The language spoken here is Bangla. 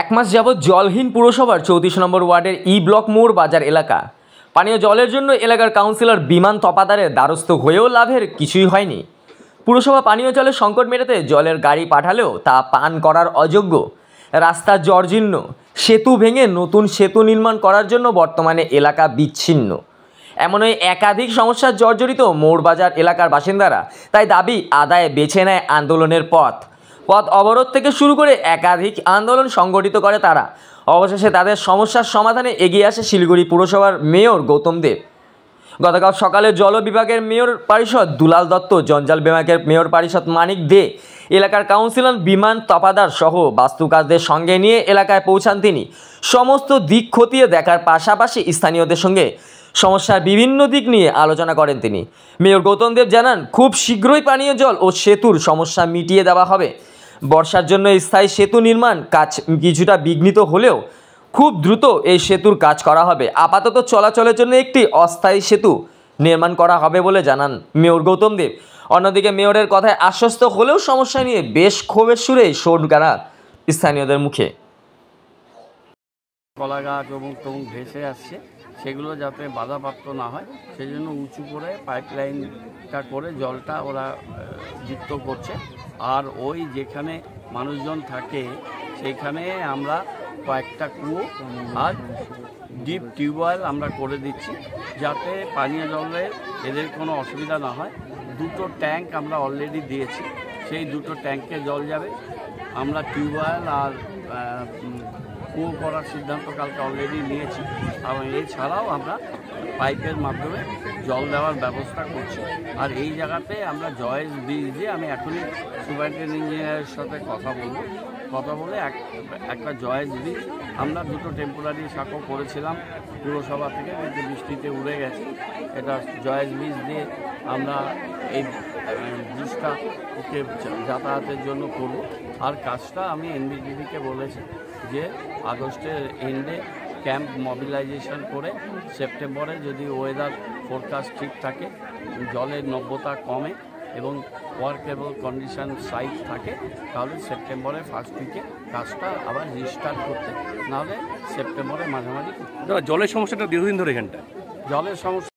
এক মাস যাবৎ জলহীন পুরসভার 34 নম্বর ওয়ার্ডের ই ব্লক মোড় বাজার এলাকা। পানীয় জলের জন্য এলাকার কাউন্সিলর বিমান তপাদারের দ্বারস্থ হয়েও লাভের কিছুই হয়নি। পুরসভা পানীয় জলের সংকট মেটাতে জলের গাড়ি পাঠালেও তা পান করার অযোগ্য। রাস্তা জর্জীর্ণ, সেতু ভেঙে নতুন সেতু নির্মাণ করার জন্য বর্তমানে এলাকা বিচ্ছিন্ন। এমনই একাধিক সমস্যার জর্জরিত মোড় বাজার এলাকার বাসিন্দারা, তাই দাবি আদায়ে বেছে নেয় আন্দোলনের পথ অবরোধ থেকে শুরু করে একাধিক আন্দোলন সংগঠিত করে তারা। অবশেষে তাদের সমস্যার সমাধানে এগিয়ে আসে শিলিগুড়ি পুরসভার মেয়র গৌতম দেব। গতকাল সকালে জল বিভাগের মেয়র পরিষদ দুলাল দত্ত, জঞ্জাল বিভাগের মেয়র পরিষদ মানিক দে, এলাকার কাউন্সিলর বিমান তপাদার সহ বাস্তুকারদের সঙ্গে নিয়ে এলাকায় পৌঁছান তিনি। সমস্ত দিক খতিয়ে দেখার পাশাপাশি স্থানীয়দের সঙ্গে সমস্যার বিভিন্ন দিক নিয়ে আলোচনা করেন তিনি। মেয়র গৌতম দেব জানান, খুব শীঘ্রই পানীয় জল ও সেতুর সমস্যা মিটিয়ে দেওয়া হবে। বর্ষার জন্য স্থায়ী সেতু নির্মাণ কাজ কিছুটা বিঘ্নিত হলেও খুব দ্রুত এই সেতুর কাজ করা হবে। আপাতত চলাচলের জন্য একটি অস্থায়ী সেতু নির্মাণ করা হবে বলে জানান মেয়র গৌতম দেব। অন্যদিকে মেয়রের কথায় আশ্বস্ত হলেও সমস্যা নিয়ে বেশ ক্ষোভের সুরে শোরগোল স্থানীয়দের মুখে। কলা গাছ এবং ভেসে আসছে, সেগুলো যাতে বাধাপ্রাপ্ত না হয় সেই জন্য উঁচু করে পাইপলাইনটা করে জলটা ওরা যুক্ত করছে। আর ওই যেখানে মানুষজন থাকে সেইখানে আমরা কয়েকটা কুয়ো আর ডিপ টিউবওয়েল আমরা করে দিচ্ছি, যাতে পানীয় জলে এদের কোনো অসুবিধা না হয়। দুটো ট্যাঙ্ক আমরা অলরেডি দিয়েছি, সেই দুটো ট্যাঙ্কে জল যাবে। আমরা টিউবওয়েল আর কুয়ো করার সিদ্ধান্ত কালকে অলরেডি নিয়েছি, এবং এছাড়াও আমরা পাইপের মাধ্যমে জল দেওয়ার ব্যবস্থা করছি। আর এই জায়গাতে আমরা জয়েস ব্রিজ দিয়ে, আমি এখনই সুপারিনটেন্ডেন্ট ইঞ্জিনিয়ারের সাথে কথা বলে একটা জয়েস ব্রিজ আমরা দুটো টেম্পোরারি সাঁকো করেছিলাম পুরসভা থেকে, কিন্তু বৃষ্টিতে উড়ে গেছে। এটা জয়েস ব্রিজ দিয়ে আমরা এই ব্রিজটা ওকে যাতায়াতের জন্য করব। আর কাজটা আমি এনবিডিকে বলেছি যে আগস্টের এন্ডে ক্যাম্প মোবিলাইজেশন করে সেপ্টেম্বরে যদি ওয়েদার ফোরকাস্ট ঠিক থাকে, জলের নব্যতা কমে এবং ওয়ার্কেবল কন্ডিশন সাইট থাকে, তাহলে সেপ্টেম্বরে ফার্স্ট উইকে কাজটা আবার রিস্টার্ট করতে, নাহলে সেপ্টেম্বরে মাঝামাঝি। জলের সমস্যাটা দীর্ঘদিন ধরে এখানটা জলের সমস্যা